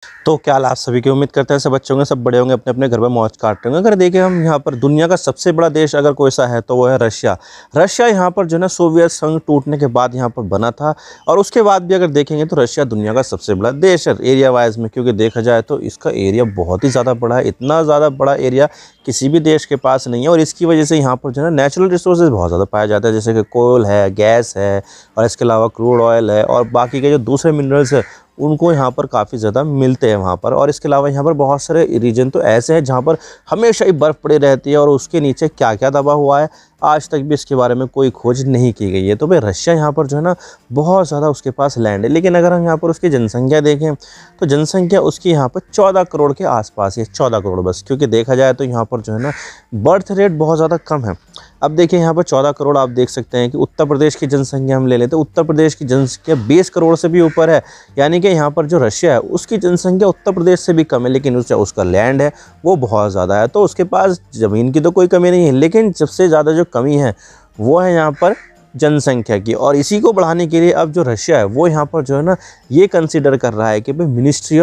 तो क्या हाल आप सभी की उम्मीद करते हैं सब बच्चे होंगे, सब बड़े होंगे, अपने अपने घर में मौज काट रहे होंगे। अगर देखें हम यहाँ पर दुनिया का सबसे बड़ा देश अगर कोई सा है तो वो है रशिया। रशिया यहाँ पर जो है ना सोवियत संघ टूटने के बाद यहाँ पर बना था, और उसके बाद भी अगर देखेंगे तो रशिया दुनिया का सबसे बड़ा देश है एरिया वाइज में, क्योंकि देखा जाए तो इसका एरिया बहुत ही ज़्यादा बड़ा है। इतना ज़्यादा बड़ा एरिया किसी भी देश के पास नहीं है, और इसकी वजह से यहाँ पर जो है ना नेचुरल रिसोर्सेज बहुत ज़्यादा पाया जाता है, जैसे कि कोल है, गैस है, और इसके अलावा क्रूड ऑयल है, और बाकी के जो दूसरे मिनरल्स है उनको यहाँ पर काफ़ी ज़्यादा मिलते हैं वहाँ पर। और इसके अलावा यहाँ पर बहुत सारे रीजन तो ऐसे हैं जहाँ पर हमेशा ही बर्फ़ पड़ी रहती है, और उसके नीचे क्या क्या दबा हुआ है आज तक भी इसके बारे में कोई खोज नहीं की गई है। तो भाई रशिया यहाँ पर जो है ना बहुत ज़्यादा उसके पास लैंड है, लेकिन अगर हम यहाँ पर उसकी जनसंख्या देखें तो जनसंख्या उसकी यहाँ पर 14 करोड़ के आसपास है, 14 करोड़ बस। क्योंकि देखा जाए तो यहाँ पर जो है ना बर्थ रेट बहुत ज़्यादा कम है। अब देखिए यहाँ पर 14 करोड़, आप देख सकते हैं कि उत्तर प्रदेश की जनसंख्या हम ले लेते हैं, उत्तर प्रदेश की जनसंख्या 20 करोड़ से भी ऊपर है। यानी कि यहाँ पर जो रशिया है उसकी जनसंख्या उत्तर प्रदेश से भी कम है, लेकिन उसका लैंड है वो बहुत ज़्यादा है। तो उसके पास ज़मीन की तो कोई कमी नहीं है, लेकिन सबसे ज़्यादा जो कमी है वो है यहाँ पर जनसंख्या की। और इसी को बढ़ाने के लिए अब जो रशिया है वो यहाँ पर जो है ना ये कंसीडर कर रहा है कि भाई मिनिस्ट्री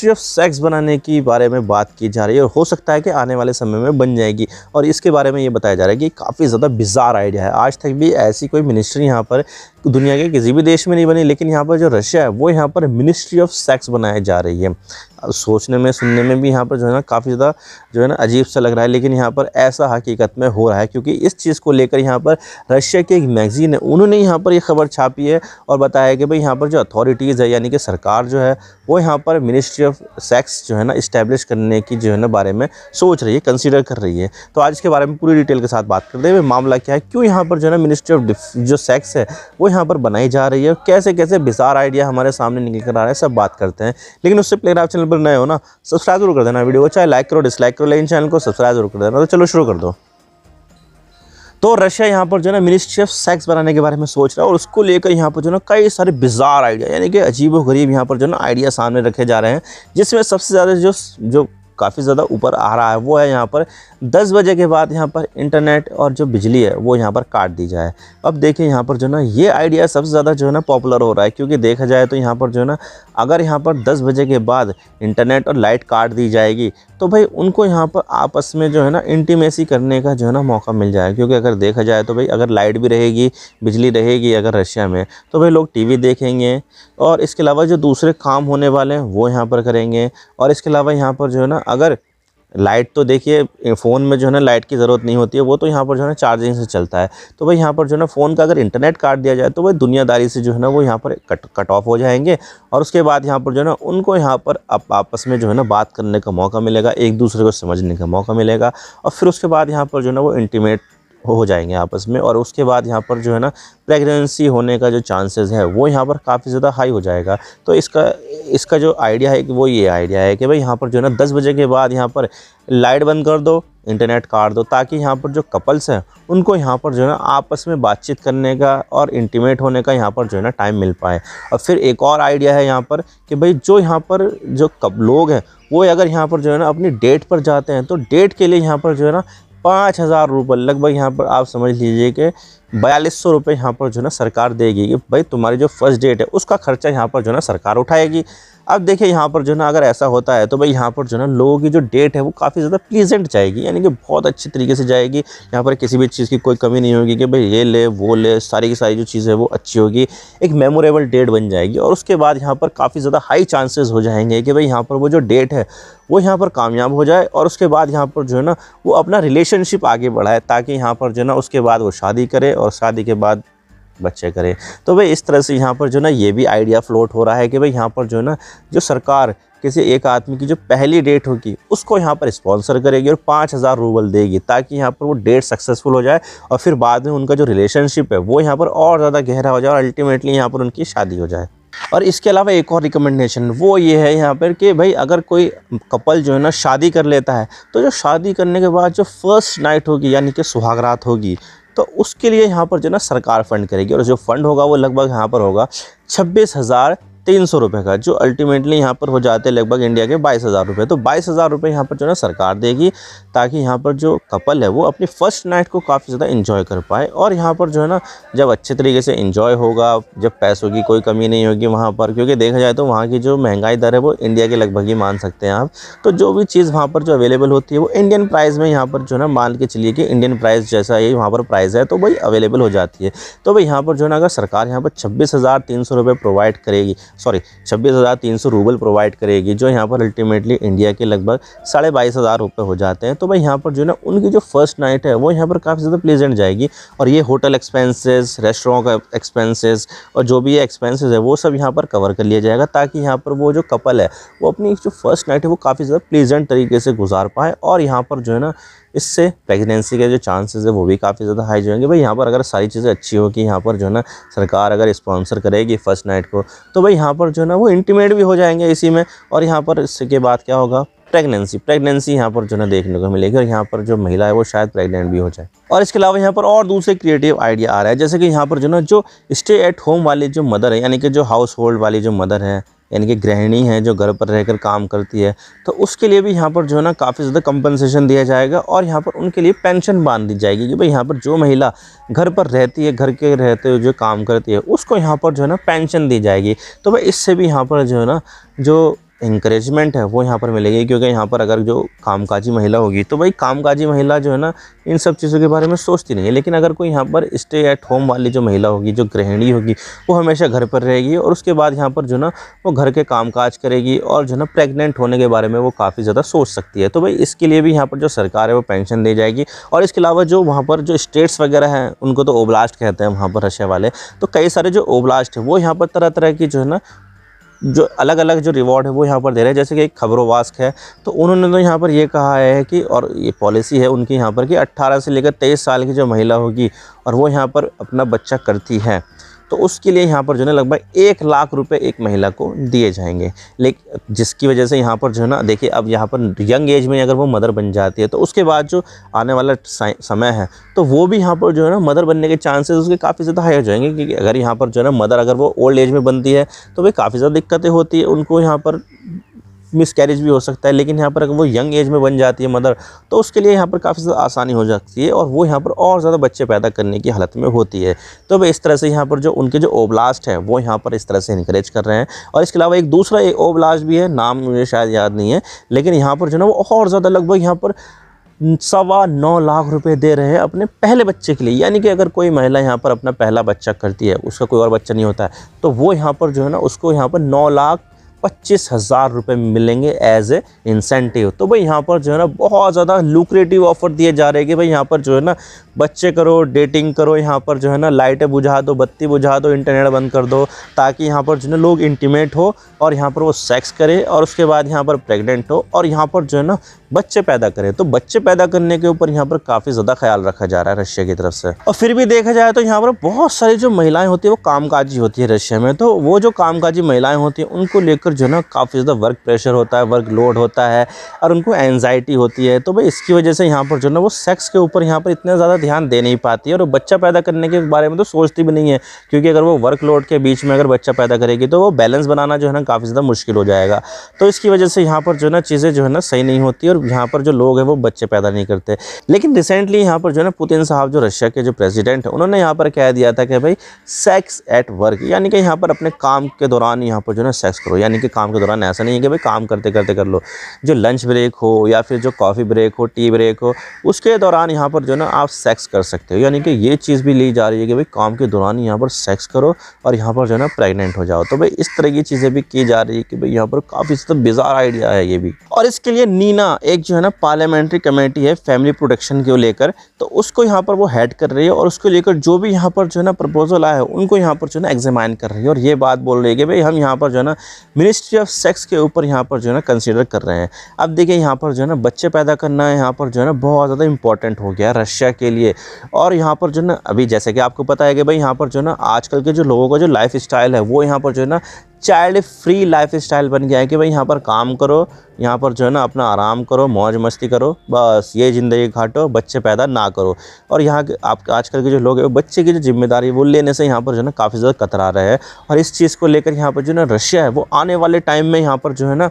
ऑफ सेक्स बनाने की बारे में बात की जा रही है, और हो सकता है कि आने वाले समय में बन जाएगी। और इसके बारे में ये बताया जा रहा है कि काफ़ी ज़्यादा बिज़ार आइडिया है, आज तक भी ऐसी कोई मिनिस्ट्री यहाँ पर दुनिया के किसी भी देश में नहीं बनी, लेकिन यहाँ पर जो रशिया है वो यहाँ पर मिनिस्ट्री ऑफ सेक्स बनाई जा रही है। सोचने में सुनने में भी यहाँ पर जो है ना काफ़ी ज़्यादा जो है ना अजीब सा लग रहा है, लेकिन यहाँ पर ऐसा हकीकत में हो रहा है, क्योंकि इस चीज़ को लेकर यहाँ पर रशिया की एक मैगज़ीन है उन्होंने यहाँ पर ये खबर छापी है और बताया कि भाई यहाँ पर जो अथॉरिटीज़ है यानी कि सरकार जो है वो यहाँ पर मिनिस्ट्री ऑफ सेक्स जो है ना इस्टेब्लिश करने की जो है ना बारे में सोच रही है, कंसीडर कर रही है। तो आज इसके बारे में पूरी डिटेल के साथ बात करते हैं, मामला क्या है, क्यों यहाँ पर जो है ना मिनिस्ट्री ऑफ जो सेक्स है वो यहाँ पर बनाई जा रही है, और कैसे कैसे बिज़ार आइडिया हमारे सामने निकल कर आ रहा है, सब बात करते हैं। लेकिन उससे पहले आप चैनल पर नए हो ना, सब्सक्राइब जरूर कर देना, वीडियो को चाहे लाइक करो डिसलाइक करो, लेकिन चैनल को सब्सक्राइब जरूर कर देना। तो चलो शुरू कर दो। तो रशिया यहाँ पर जो है ना मिनिस्ट्री ऑफ सेक्स बनाने के बारे में सोच रहा है, और उसको लेकर यहाँ पर जो है ना कई सारे बिज़ार आइडिया यानी कि अजीबोगरीब यहाँ पर जो है ना आइडिया सामने रखे जा रहे हैं, जिसमें सबसे ज़्यादा जो काफ़ी ज़्यादा ऊपर आ रहा है वो है यहाँ पर 10 बजे के बाद यहाँ पर इंटरनेट और जो बिजली है वो यहाँ पर काट दी जाए। अब देखिए यहाँ पर जो है ना ये आइडिया सबसे ज़्यादा जो है ना पॉपुलर हो रहा है, क्योंकि देखा जाए तो यहाँ पर जो है ना अगर यहाँ पर 10 बजे के बाद इंटरनेट और लाइट काट दी जाएगी तो भाई उनको यहाँ पर आपस में जो है ना इंटीमेसी करने का जो है ना मौका मिल जाएगा। क्योंकि अगर देखा जाए तो भाई अगर लाइट भी रहेगी, बिजली रहेगी अगर रशिया में, तो भाई लोग टीवी देखेंगे, और इसके अलावा जो दूसरे काम होने वाले हैं वो यहाँ पर करेंगे। और इसके अलावा यहाँ पर जो है ना अगर लाइट, तो देखिए फ़ोन में जो है ना लाइट की ज़रूरत नहीं होती है, वो तो यहाँ पर जो है ना चार्जिंग से चलता है। तो भाई यहाँ पर जो है ना फ़ोन का अगर इंटरनेट काट दिया जाए तो भाई दुनियादारी से जो है ना वो यहाँ पर कट ऑफ हो जाएंगे, और उसके बाद यहाँ पर जो है ना उनको यहाँ पर आपस में जो है ना बात करने का मौका मिलेगा, एक दूसरे को समझने का मौका मिलेगा, और फिर उसके बाद यहाँ पर जो है ना वो इंटीमेट हो जाएंगे आपस में। और उसके बाद यहाँ पर जो है ना प्रेगनेंसी होने का जो चांसेस है वो यहाँ पर काफ़ी ज़्यादा हाई हो जाएगा। तो इसका जो आइडिया है कि वो ये आइडिया है कि भाई यहाँ पर जो है ना 10 बजे के बाद यहाँ पर लाइट बंद कर दो, इंटरनेट काट दो, ताकि यहाँ पर जो कपल्स हैं उनको यहाँ पर जो है ना आपस में बातचीत करने का और इंटीमेट होने का यहाँ पर जो है ना टाइम मिल पाए। और फिर एक और आइडिया है यहाँ पर कि भाई जो यहाँ पर जो लोग हैं वो अगर यहाँ पर जो है ना अपनी डेट पर जाते हैं तो डेट के लिए यहाँ पर जो है ना 5,000 रुपये लगभग यहाँ पर आप समझ लीजिए कि 4200 रुपये यहाँ पर जो है ना सरकार देगी कि भाई तुम्हारी जो फर्स्ट डेट है उसका खर्चा यहाँ पर जो है ना सरकार उठाएगी। अब देखिए यहाँ पर जो है ना अगर ऐसा होता है तो भाई यहाँ पर जो है ना लोगों की जो डेट है वो काफ़ी ज़्यादा प्लीजेंट जाएगी, यानी कि बहुत अच्छी तरीके से जाएगी। यहाँ पर किसी भी चीज़ की कोई कमी नहीं होगी कि भाई ये ले वो ले, सारी की सारी जो चीज़ है वो अच्छी होगी, एक मेमोरेबल डेट बन जाएगी। और उसके बाद यहाँ पर काफ़ी ज़्यादा हाई चांसेस हो जाएंगे कि भाई यहाँ पर वो जो डेट है वो यहाँ पर कामयाब हो जाए, और उसके बाद यहाँ पर जो है ना वो अपना रिलेशनशिप आगे बढ़ाए, ताकि यहाँ पर जो है ना उसके बाद वो शादी करे और शादी के बाद बच्चे करें। तो भाई इस तरह से यहाँ पर जो ना ये भी आइडिया फ्लोट हो रहा है कि भाई यहाँ पर जो है ना जो सरकार किसी एक आदमी की जो पहली डेट होगी उसको यहाँ पर स्पॉन्सर करेगी और 5,000 रूबल देगी, ताकि यहाँ पर वो डेट सक्सेसफुल हो जाए, और फिर बाद में उनका जो रिलेशनशिप है वो यहाँ पर और ज़्यादा गहरा हो जाए, और अल्टीमेटली यहाँ पर उनकी शादी हो जाए। और इसके अलावा एक और रिकमेंडेशन वो ये है यहाँ पर कि भाई अगर कोई कपल जो है ना शादी कर लेता है तो जो शादी करने के बाद जो फर्स्ट नाइट होगी यानी कि सुहागरात होगी, तो उसके लिए यहाँ पर जो है ना सरकार फ़ंड करेगी, और जो फ़ंड होगा वो लगभग यहाँ पर होगा 300 रुपये का, जो अल्टीमेटली यहाँ पर हो जाते हैं लगभग इंडिया के 22,000 रुपये। तो 22,000 रुपये यहाँ पर जो है ना सरकार देगी, ताकि यहाँ पर जो कपल है वो अपनी फर्स्ट नाइट को काफ़ी ज़्यादा एंजॉय कर पाए। और यहाँ पर जो है ना जब अच्छे तरीके से एंजॉय होगा, जब पैसों की कोई कमी नहीं होगी वहाँ पर, क्योंकि देखा जाए तो वहाँ की जो महंगाई दर है वो इंडिया के लगभग ही मान सकते हैं आप। तो जो भी चीज़ वहाँ पर जो अवेलेबल होती है वो इंडियन प्राइस में यहाँ पर जो है ना मान के चलिए कि इंडियन प्राइस जैसा ही वहाँ पर प्राइस है तो वही अवेलेबल हो जाती है। तो भाई यहाँ पर जो है ना अगर सरकार यहाँ पर 26,300 रुपये प्रोवाइड करेगी, सॉरी 26,300 रूबल प्रोवाइड करेगी, जो यहाँ पर अल्टीमेटली इंडिया के लगभग 22,500 रुपये हो जाते हैं। तो भाई यहाँ पर जो है ना उनकी जो फर्स्ट नाइट है वो यहाँ पर काफ़ी ज़्यादा प्लेजेंट जाएगी। और ये होटल एक्सपेंसेस, रेस्टोरेंट का एक्सपेंसेस और जो भी एक्सपेंसेस है वो सब यहाँ पर कवर कर लिया जाएगा, ताकि यहाँ पर वो जो कपल है वो अपनी जो फर्स्ट नाइट है वो काफ़ी ज़्यादा प्लेजेंट तरीके से गुजार पाए। और यहाँ पर जो है ना इससे प्रेगनेंसी के जो चांसेस है वो भी काफ़ी ज़्यादा हाई जाएंगे। भाई यहाँ पर अगर सारी चीज़ें अच्छी हो कि यहाँ पर जो है ना सरकार अगर स्पॉन्सर करेगी फर्स्ट नाइट को, तो भाई यहाँ पर जो है ना वो इंटीमेट भी हो जाएंगे इसी में। और यहाँ पर इसके बाद क्या होगा, प्रेगनेंसी यहाँ पर जो है ना देखने को मिलेगी, और यहाँ पर जो महिला है वो शायद प्रेग्नेंट भी हो जाए। और इसके अलावा यहाँ पर और दूसरे क्रिएटिव आइडिया आ रहा है, जैसे कि यहाँ पर जो ना जो स्टे एट होम वाली जो मदर है, यानी कि जो हाउस होल्ड वाली जो मदर है, यानी कि गृहिणी है जो घर पर रहकर काम करती है, तो उसके लिए भी यहाँ पर जो है ना काफ़ी ज़्यादा कंपनसेशन दिया जाएगा। और यहाँ पर उनके लिए पेंशन बांध दी जाएगी कि भाई यहाँ पर जो महिला घर पर रहती है, घर के रहते हुए जो काम करती है, उसको यहाँ पर जो है ना पेंशन दी जाएगी। तो भाई इससे भी यहाँ पर जो है ना जो इंकरेजमेंट है वो यहाँ पर मिलेगी, क्योंकि यहाँ पर अगर जो कामकाजी महिला होगी तो भाई कामकाजी महिला जो है ना इन सब चीज़ों के बारे में सोचती नहीं है। लेकिन अगर कोई यहाँ पर स्टे एट होम वाली जो महिला होगी, जो गृहिणी होगी, वो हमेशा घर पर रहेगी और उसके बाद यहाँ पर जो है ना वो घर के कामकाज करेगी और जो है ना प्रेग्नेंट होने के बारे में वो काफ़ी ज़्यादा सोच सकती है। तो भाई इसके लिए भी यहाँ पर जो सरकार है वो पेंशन दी जाएगी। और इसके अलावा जो वहाँ पर जो स्टेट्स वगैरह हैं उनको तो ओब्लास्ट कहते हैं वहाँ पर रशिया वाले, तो कई सारे जो ओब्लास्ट है वो यहाँ पर तरह तरह की जो है ना जो अलग अलग जो रिवॉर्ड है वो यहाँ पर दे रहे हैं। जैसे कि एक खबरोवास्क है, तो उन्होंने तो यहाँ पर ये कहा है कि, और ये पॉलिसी है उनकी यहाँ पर कि 18 से लेकर 23 साल की जो महिला होगी और वो यहाँ पर अपना बच्चा करती है, तो उसके लिए यहाँ पर जो है लगभग 1 लाख रुपए एक महिला को दिए जाएंगे। लेकिन जिसकी वजह से यहाँ पर जो है ना देखिए, अब यहाँ पर यंग एज में अगर वो मदर बन जाती है तो उसके बाद जो आने वाला समय है तो वो भी यहाँ पर जो है ना मदर बनने के चांसेस उसके काफ़ी ज़्यादा हाई हो जाएंगे। क्योंकि अगर यहाँ पर जो है ना मदर अगर वो ओल्ड एज में बनती है तो भाई काफ़ी ज़्यादा दिक्कतें होती है, उनको यहाँ पर मिसकैरेज भी हो सकता है। लेकिन यहाँ पर अगर वो यंग एज में बन जाती है मदर, तो उसके लिए यहाँ पर काफ़ी ज़्यादा आसानी हो जाती है और वो यहाँ पर और ज़्यादा बच्चे पैदा करने की हालत में होती है। तो वे इस तरह से यहाँ पर जो उनके जो ओब्लास्ट है वो यहाँ पर इस तरह से इनकरेज कर रहे हैं। और इसके अलावा एक दूसरा एक ओब्लास्ट भी है, नाम मुझे शायद याद नहीं है, लेकिन यहाँ पर जो है ना वो और ज़्यादा लगभग यहाँ पर 9.25 लाख रुपए दे रहे हैं अपने पहले बच्चे के लिए। यानी कि अगर कोई महिला यहाँ पर अपना पहला बच्चा करती है, उसका कोई और बच्चा नहीं होता है, तो वो यहाँ पर जो है ना उसको यहाँ पर 9,25,000 रुपये मिलेंगे एज ए इंसेंटिव। तो भाई यहाँ पर जो है ना बहुत ज़्यादा लुक्रेटिव ऑफर दिए जा रहे हैं कि भाई यहाँ पर जो है ना बच्चे करो, डेटिंग करो, यहाँ पर जो है ना लाइटें बुझा दो, बत्ती बुझा दो, इंटरनेट बंद कर दो, ताकि यहाँ पर जो है ना लोग इंटीमेट हो और यहाँ पर वो सेक्स करे और उसके बाद यहाँ पर प्रेग्नेंट हो और यहाँ पर जो है ना बच्चे पैदा करें। तो बच्चे पैदा करने के ऊपर यहाँ पर काफ़ी ज़्यादा ख्याल रखा जा रहा है रशिया की तरफ से। और फिर भी देखा जाए तो यहाँ पर बहुत सारी जो महिलाएं होती है वो कामकाजी होती है रशिया में। तो वो जो कामकाजी महिलाएं होती हैं उनको लेकर जो है ना काफ़ी ज़्यादा वर्क प्रेशर होता है, वर्क लोड होता है और उनको एंजाइटी होती है। तो भाई इसकी वजह से यहाँ पर जो है ना वो सेक्स के ऊपर यहाँ पर इतना ज़्यादा ध्यान दे नहीं पाती है और बच्चा पैदा करने के बारे में तो सोचती भी नहीं है, क्योंकि अगर वो वर्कलोड के बीच में अगर बच्चा पैदा करेगी तो वो बैलेंस बनाना जो है ना काफ़ी ज़्यादा मुश्किल हो जाएगा। तो इसकी वजह से यहाँ पर जो है ना चीज़ें जो है ना सही नहीं होती और यहाँ पर जो लोग हैं वो बच्चे पैदा नहीं करते। लेकिन रिसेंटली यहाँ पर जो है ना पुतिन साहब जो रशिया के जो प्रेसिडेंट हैं उन्होंने यहाँ पर कह दिया था कि भाई सेक्स एट वर्क, यानी कि यहाँ पर अपने काम के दौरान यहाँ पर जो है ना सेक्स करो। यानी कि काम के दौरान ऐसा नहीं है कि भाई काम करते करते कर लो, जो लंच ब्रेक हो या फिर जो कॉफ़ी ब्रेक हो, टी ब्रेक हो, उसके दौरान यहाँ पर जो है ना आप सेक्स कर सकते हो। यानी कि ये चीज़ भी ली जा रही है कि भाई काम के दौरान यहाँ पर सेक्स करो और यहाँ पर जो है ना प्रेग्नेंट हो जाओ। तो भाई इस तरह की चीज़ें भी की जा रही है कि भाई यहाँ पर काफ़ी ज़्यादा बिज़ार आइडिया है ये भी। और इसके लिए नीना एक जो है ना पार्लियामेंट्री कमेटी है फैमिली प्रोटेक्शन को लेकर, तो उसको यहाँ पर वो हेड कर रही है और उसको लेकर जो भी यहाँ पर जो है ना प्रपोजल आया है उनको यहाँ पर जो है ना एग्जामाइन कर रही है और ये बात बोल रही है कि भाई हम यहाँ पर जो है ना मिनिस्ट्री ऑफ सेक्स के ऊपर यहाँ पर जो है ना कंसीडर कर रहे हैं। अब देखिए यहाँ पर जो है ना बच्चे पैदा करना है यहाँ पर जो है ना बहुत ज़्यादा इंपॉर्टेंट हो गया रशिया के लिए। चाहिए। और यहाँ पर जो है ना अभी जैसे कि आपको पता है कि भाई यहाँ पर जो है ना आजकल के जो लोगों का जो लाइफ स्टाइल है वो यहाँ पर जो है ना चाइल्ड फ्री लाइफ स्टाइल बन गया है कि भाई यहाँ पर काम करो, यहाँ पर जो है ना अपना आराम करो, मौज मस्ती करो, बस ये ज़िंदगी काटो, बच्चे पैदा ना करो। और यहाँ के आप आजकल के जो लोग हैं वो बच्चे की जो जिम्मेदारी वो लेने से यहाँ पर जो है ना काफ़ी ज़्यादा कतरा रहे हैं। और इस चीज़ को लेकर यहाँ पर जो है ना रशिया है वो आने वाले टाइम में यहाँ पर जो है ना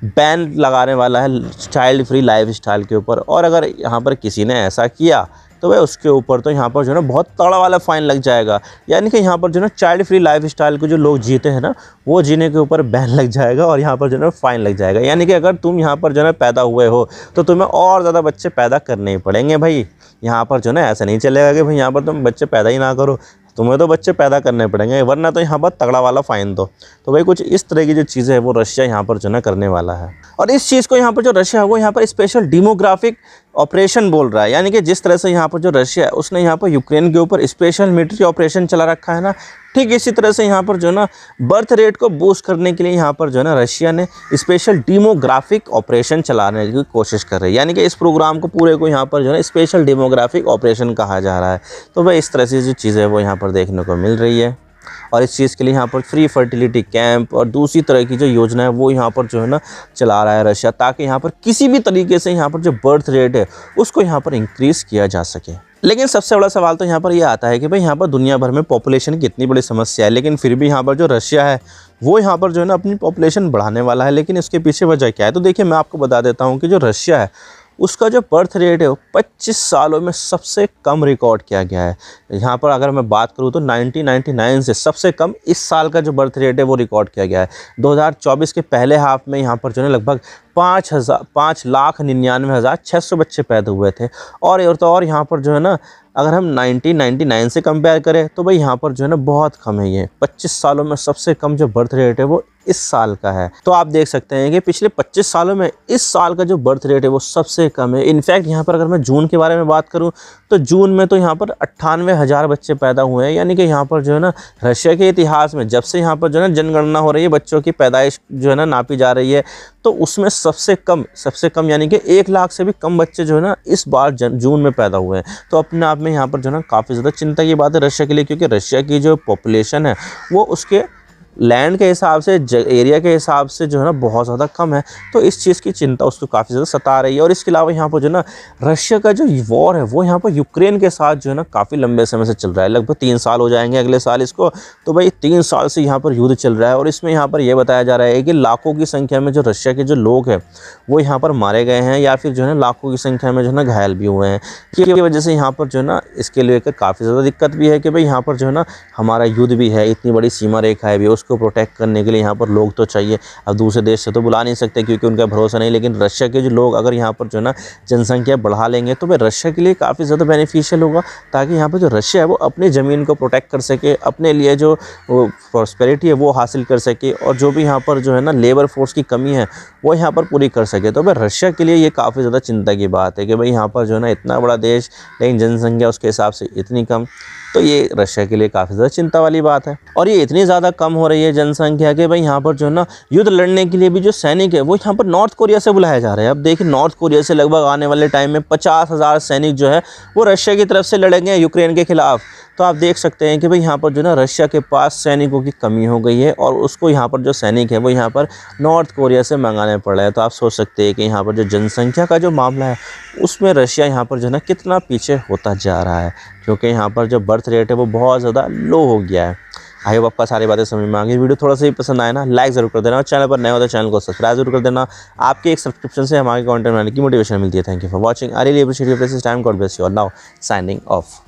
बैन लगाने वाला है चाइल्ड फ्री लाइफ स्टाइल के ऊपर। और अगर यहाँ पर किसी ने ऐसा किया तो वह उसके ऊपर तो यहाँ पर जो है ना बहुत तगड़ा वाला फ़ाइन लग जाएगा। यानी कि यहाँ पर जो है ना चाइल्ड फ्री लाइफ स्टाइल को जो लोग जीते हैं ना वो जीने के ऊपर बैन लग जाएगा और यहाँ पर जो है ना फ़ाइन लग जाएगा। यानी कि अगर तुम यहाँ पर जो है ना पैदा हुए हो तो तुम्हें और ज़्यादा बच्चे पैदा करने ही पड़ेंगे भाई। यहाँ पर जो है ना ऐसा नहीं चलेगा कि भाई यहाँ पर तुम बच्चे पैदा ही ना करो, तुम्हें तो बच्चे पैदा करने पड़ेंगे, वरना तो यहाँ पर तगड़ा वाला फ़ाइन दो। तो भाई कुछ इस तरह की जो चीज़ें है वो रशिया यहाँ पर जो है ना करने वाला है। और इस चीज़ को यहाँ पर जो रशिया है वो यहाँ पर स्पेशल डेमोग्राफिक ऑपरेशन बोल रहा है। यानी कि जिस तरह से यहाँ पर जो रशिया है उसने यहाँ पर यूक्रेन के ऊपर स्पेशल मिलिट्री ऑपरेशन चला रखा है ना, ठीक इसी तरह से यहाँ पर जो है ना बर्थ रेट को बूस्ट करने के लिए यहाँ पर जो है ना रशिया ने स्पेशल डेमोग्राफिक ऑपरेशन चलाने की कोशिश कर रही है। यानी कि इस प्रोग्राम को पूरे को यहाँ पर जो है ना स्पेशल डेमोग्राफिक ऑपरेशन कहा जा रहा है। तो भाई इस तरह से जो चीज़ें है वो यहाँ पर देखने को मिल रही है। और इस चीज़ के लिए यहाँ पर फ्री फर्टिलिटी कैंप और दूसरी तरह की जो योजना है वो यहाँ पर जो है ना चला रहा है रशिया, ताकि यहाँ पर किसी भी तरीके से यहाँ पर जो बर्थ रेट है उसको यहाँ पर इंक्रीज़ किया जा सके। लेकिन सबसे बड़ा सवाल तो यहाँ पर यह आता है कि भाई यहाँ पर दुनिया भर में पॉपुलेशन की इतनी बड़ी समस्या है, लेकिन फिर भी यहाँ पर जो रशिया है वो यहाँ पर जो है ना अपनी पॉपुलेशन बढ़ाने वाला है। लेकिन इसके पीछे वजह क्या है? तो देखिए मैं आपको बता देता हूँ कि जो रशिया है उसका जो बर्थ रेट है वो 25 सालों में सबसे कम रिकॉर्ड किया गया है। यहाँ पर अगर मैं बात करूँ तो 1999 से सबसे कम इस साल का जो बर्थ रेट है वो रिकॉर्ड किया गया है। 2024 के पहले हाफ में यहाँ पर जो है लगभग 5,99,600 बच्चे पैदा हुए थे। और यहाँ पर जो है ना अगर हम 1999 से कंपेयर करें तो भाई यहाँ पर जो है ना बहुत कम है। ये 25 सालों में सबसे कम जो बर्थ रेट है वो इस साल का है। तो आप देख सकते हैं कि पिछले 25 सालों में इस साल का जो बर्थ रेट है वो सबसे कम है। इनफैक्ट यहाँ पर अगर मैं जून के बारे में बात करूँ तो जून में तो यहाँ पर 98,000 बच्चे पैदा हुए हैं। यानी कि यहाँ पर जो है ना रशिया के इतिहास में जब से यहाँ पर जो है ना जनगणना हो रही है, बच्चों की पैदाइश जो है ना नापी जा रही है, तो उसमें सबसे कम यानी कि 1 लाख से भी कम बच्चे जो है ना इस बार जून में पैदा हुए हैं। तो अपने आप में यहाँ पर जो है ना काफ़ी ज़्यादा चिंता की बात है रशिया के लिए, क्योंकि रशिया की जो पॉपुलेशन है वो उसके लैंड के हिसाब से, एरिया के हिसाब से जो है ना बहुत ज़्यादा कम है। तो इस चीज़ की चिंता उसको काफ़ी ज़्यादा सता रही है। और इसके अलावा यहाँ पर जो है ना रशिया का जो वॉर है वो यहाँ पर यूक्रेन के साथ जो है ना काफ़ी लंबे समय से चल रहा है। लगभग 3 साल हो जाएंगे अगले साल इसको। तो भाई 3 साल से यहाँ पर युद्ध चल रहा है और इसमें यहाँ पर यह बताया जा रहा है कि लाखों की संख्या में जो रशिया के जो लोग हैं वो यहाँ पर मारे गए हैं, या फिर जो है ना लाखों की संख्या में जो है ना घायल भी हुए हैं। की वजह से यहाँ पर जो है ना इसके लेकर काफ़ी ज़्यादा दिक्कत भी है कि भाई यहाँ पर जो है ना हमारा युद्ध भी है, इतनी बड़ी सीमा रेखा है भी, उसको प्रोटेक्ट करने के लिए यहाँ पर लोग तो चाहिए। अब दूसरे देश से तो बुला नहीं सकते क्योंकि उनका भरोसा नहीं, लेकिन रशिया के जो लोग अगर यहाँ पर जो है ना जनसंख्या बढ़ा लेंगे तो वह रशिया के लिए काफ़ी ज़्यादा बेनिफिशियल होगा, ताकि यहाँ पर जो रशिया है वो अपनी ज़मीन को प्रोटेक्ट कर सके, अपने लिए जो प्रॉस्पेरिटी है वो हासिल कर सके, और जो भी यहाँ पर जो है ना लेबर फोर्स की कमी है वो यहाँ पर पूरी कर सके। तो भाई रशिया के लिए ये काफ़ी ज़्यादा चिंता की बात है कि भाई यहाँ पर जो है ना इतना बड़ा देश लेकिन जनसंख्या उसके हिसाब से इतनी कम। तो ये रशिया के लिए काफ़ी ज़्यादा चिंता वाली बात है। और ये इतनी ज़्यादा कम हो रही है जनसंख्या कि भाई यहाँ पर जो है ना युद्ध लड़ने के लिए भी जो सैनिक है वो यहाँ पर नॉर्थ कोरिया से बुलाए जा रहे हैं। अब देखिए नॉर्थ कोरिया से लगभग आने वाले टाइम में 50,000 सैनिक जो है वो रशिया की तरफ से लड़ेंगे यूक्रेन के खिलाफ। तो आप देख सकते हैं कि भाई यहाँ पर जो है ना रशिया के पास सैनिकों की कमी हो गई है और उसको यहाँ पर जो सैनिक है वो यहाँ पर नॉर्थ कोरिया से मंगाने पड़ रहे हैं। तो आप सोच सकते हैं कि यहाँ पर जो जनसंख्या का जो मामला है उसमें रशिया यहाँ पर जो है ना कितना पीछे होता जा रहा है, क्योंकि यहाँ पर जो बर्थ रेट है वो बहुत ज़्यादा लो हो गया है। आई होप आपका सारी बातें समझ में आ गई। वीडियो थोड़ा सा ही पसंद आए ना लाइक ज़रूर कर देना, और चैनल पर नए हो तो चैनल को सब्सक्राइब जरूर कर देना। आपके एक सब्सक्रिप्शन से हमारे कंटेंट बनाने की मोटिवेशन मिलती है। Thank you for watching. I really appreciate your precious time. God bless you. और नाउ साइनिंग ऑफ।